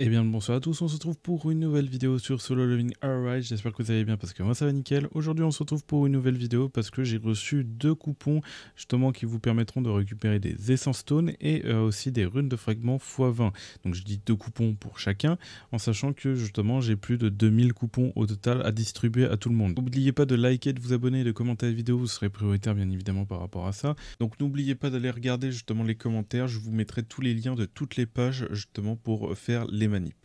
Eh bien bonsoir à tous, on se retrouve pour une nouvelle vidéo sur Solo Leveling Alright, j'espère que vous allez bien parce que moi ça va nickel. Aujourd'hui on se retrouve pour une nouvelle vidéo parce que j'ai reçu 2 coupons justement qui vous permettront de récupérer des essences stone et aussi des runes de fragments x20. Donc je dis 2 coupons pour chacun en sachant que justement j'ai plus de 2000 coupons au total à distribuer à tout le monde. N'oubliez pas de liker, de vous abonner et de commenter la vidéo, vous serez prioritaire bien évidemment par rapport à ça. Donc n'oubliez pas d'aller regarder justement les commentaires, je vous mettrai tous les liens de toutes les pages justement pour faire les manip.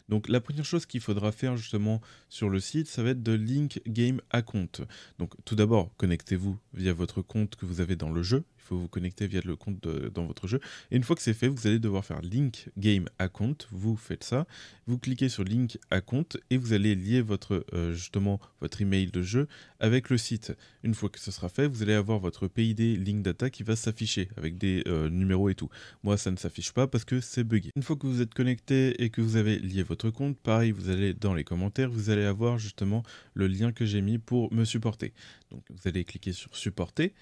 Donc la première chose qu'il faudra faire justement sur le site, ça va être de link game account. Donc tout d'abord, connectez-vous via votre compte que vous avez dans le jeu. Il faut vous connecter via le compte dans votre jeu. Et une fois que c'est fait, vous allez devoir faire link game account. Vous faites ça. Vous cliquez sur link account et vous allez lier votre justement votre email de jeu avec le site. Une fois que ce sera fait, vous allez avoir votre PID link data qui va s'afficher avec des numéros et tout. Moi, ça ne s'affiche pas parce que c'est buggé. Une fois que vous êtes connecté et que vous avez lié votre compte, pareil, vous allez dans les commentaires, vous allez avoir justement le lien que j'ai mis pour me supporter. Donc vous allez cliquer sur supporter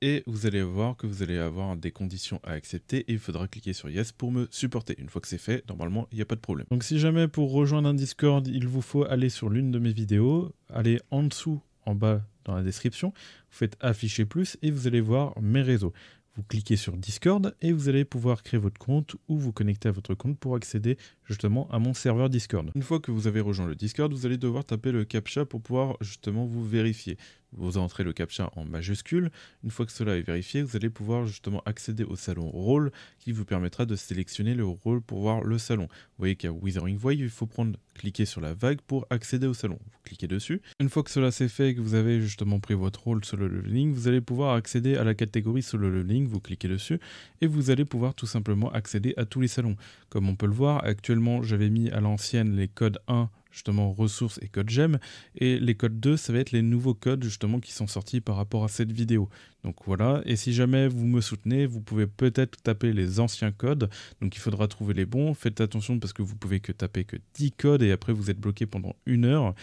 et vous allez voir que vous allez avoir des conditions à accepter et il faudra cliquer sur yes pour me supporter. Une fois que c'est fait, normalement, il n'y a pas de problème. Donc si jamais pour rejoindre un Discord, il vous faut aller sur l'une de mes vidéos, allez en dessous, en bas dans la description, vous faites afficher plus et vous allez voir mes réseaux. Vous cliquez sur Discord et vous allez pouvoir créer votre compte ou vous connecter à votre compte pour accéder justement à mon serveur Discord. Une fois que vous avez rejoint le Discord, vous allez devoir taper le CAPTCHA pour pouvoir justement vous vérifier. Vous entrez le CAPTCHA en majuscule. Une fois que cela est vérifié, vous allez pouvoir justement accéder au salon rôle qui vous permettra de sélectionner le rôle pour voir le salon. Vous voyez qu'il y a Withering Void, il faut cliquer sur la vague pour accéder au salon. Vous cliquez dessus. Une fois que cela c'est fait et que vous avez justement pris votre rôle Solo Leveling, vous allez pouvoir accéder à la catégorie Solo Leveling, vous cliquez dessus et vous allez pouvoir tout simplement accéder à tous les salons. Comme on peut le voir, actuellement j'avais mis à l'ancienne les codes 1 justement ressources et codes GEM et les codes 2 ça va être les nouveaux codes justement qui sont sortis par rapport à cette vidéo. Donc voilà, et si jamais vous me soutenez, vous pouvez peut-être taper les anciens codes, donc il faudra trouver les bons. Faites attention parce que vous pouvez taper que 10 codes et après vous êtes bloqué pendant 1 heure.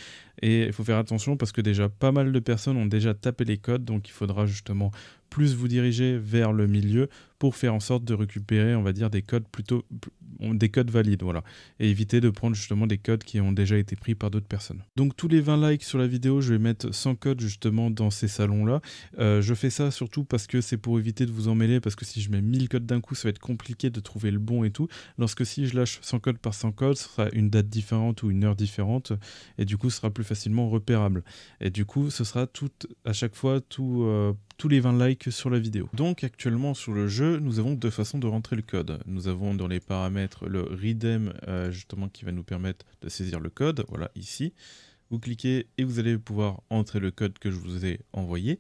Et il faut faire attention parce que déjà pas mal de personnes ont déjà tapé les codes, donc il faudra justement plus vous diriger vers le milieu pour faire en sorte de récupérer, on va dire, des codes des codes valides, voilà. Et éviter de prendre justement des codes qui ont déjà été pris par d'autres personnes. Donc tous les 20 likes sur la vidéo, je vais mettre 100 codes justement dans ces salons-là. Je fais ça surtout parce que c'est pour éviter de vous emmêler, parce que si je mets 1000 codes d'un coup, ça va être compliqué de trouver le bon et tout. Lorsque si je lâche 100 codes par 100 codes, ce sera une date différente ou une heure différente, et du coup, ce sera plus facilement repérable. Et du coup, ce sera à chaque fois tous les 20 likes sur la vidéo. Donc actuellement sur le jeu, nous avons 2 façons de rentrer le code. Nous avons dans les paramètres le redeem justement qui va nous permettre de saisir le code, voilà ici. Vous cliquez et vous allez pouvoir entrer le code que je vous ai envoyé,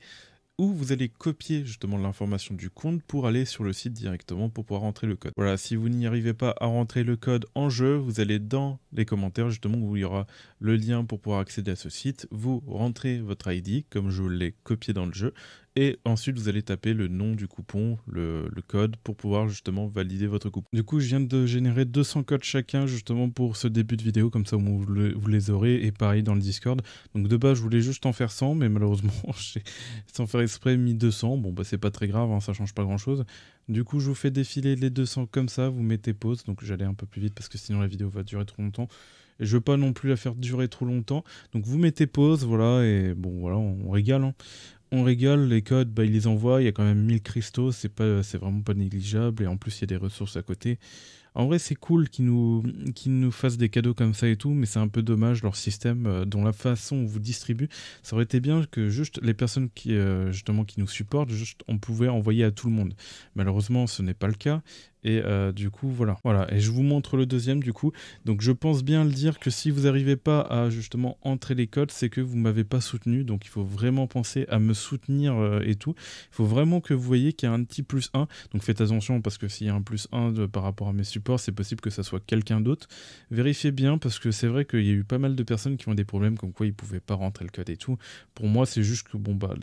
ou vous allez copier justement l'information du compte pour aller sur le site directement pour pouvoir rentrer le code. Voilà, si vous n'y arrivez pas à rentrer le code en jeu, vous allez dans les commentaires justement où il y aura le lien pour pouvoir accéder à ce site. Vous rentrez votre ID comme je l'ai copié dans le jeu et ensuite vous allez taper le nom du coupon, le code pour pouvoir justement valider votre coupon. Du coup, je viens de générer 200 codes chacun justement pour ce début de vidéo, comme ça vous les aurez, et pareil dans le Discord. Donc de base, je voulais juste en faire 100, mais malheureusement, j'ai sans faire exprès mis 200. Bon, bah c'est pas très grave, hein, ça change pas grand chose. Du coup, je vous fais défiler les 200 comme ça, vous mettez pause. Donc j'allais un peu plus vite parce que sinon la vidéo va durer trop longtemps. Et je veux pas non plus la faire durer trop longtemps. Donc vous mettez pause, voilà, et bon voilà, on régale, hein. On régale, les codes, bah, ils les envoient, il y a quand même 1000 cristaux, c'est vraiment pas négligeable, et en plus il y a des ressources à côté. En vrai, c'est cool qu'ils nous fassent des cadeaux comme ça et tout, mais c'est un peu dommage leur système, dont la façon où vous distribue. Ça aurait été bien que juste les personnes justement qui nous supportent, juste on pouvait envoyer à tout le monde. Malheureusement, ce n'est pas le cas. Et du coup, voilà. Et je vous montre le deuxième, du coup. Donc, je pense bien le dire que si vous n'arrivez pas à justement entrer les codes, c'est que vous ne m'avez pas soutenu. Donc, il faut vraiment penser à me soutenir et tout. Il faut vraiment que vous voyez qu'il y a un petit +1. Donc, faites attention parce que s'il y a un +1 par rapport à mes supports, c'est possible que ça soit quelqu'un d'autre. Vérifiez bien parce que c'est vrai qu'il y a eu pas mal de personnes qui ont des problèmes comme quoi ils ne pouvaient pas rentrer le code et tout. Pour moi, c'est juste que, bon, bah,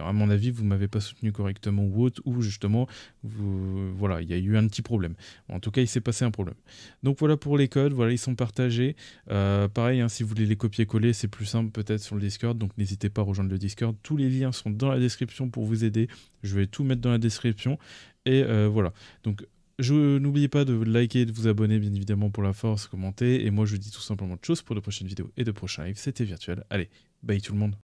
à mon avis, vous ne m'avez pas soutenu correctement ou autre, ou justement, voilà, il y a eu un petit problème. En tout cas, il s'est passé un problème. Donc voilà pour les codes, voilà, ils sont partagés. Pareil, hein, si vous voulez les copier-coller, c'est plus simple peut-être sur le Discord, donc n'hésitez pas à rejoindre le Discord. Tous les liens sont dans la description pour vous aider. Je vais tout mettre dans la description. Et voilà. Donc N'oubliez pas de liker et de vous abonner, bien évidemment, pour la force, commenter. Et moi, je vous dis tout simplement de choses pour de prochaines vidéos et de prochains lives. C'était Virtual. Allez, bye tout le monde.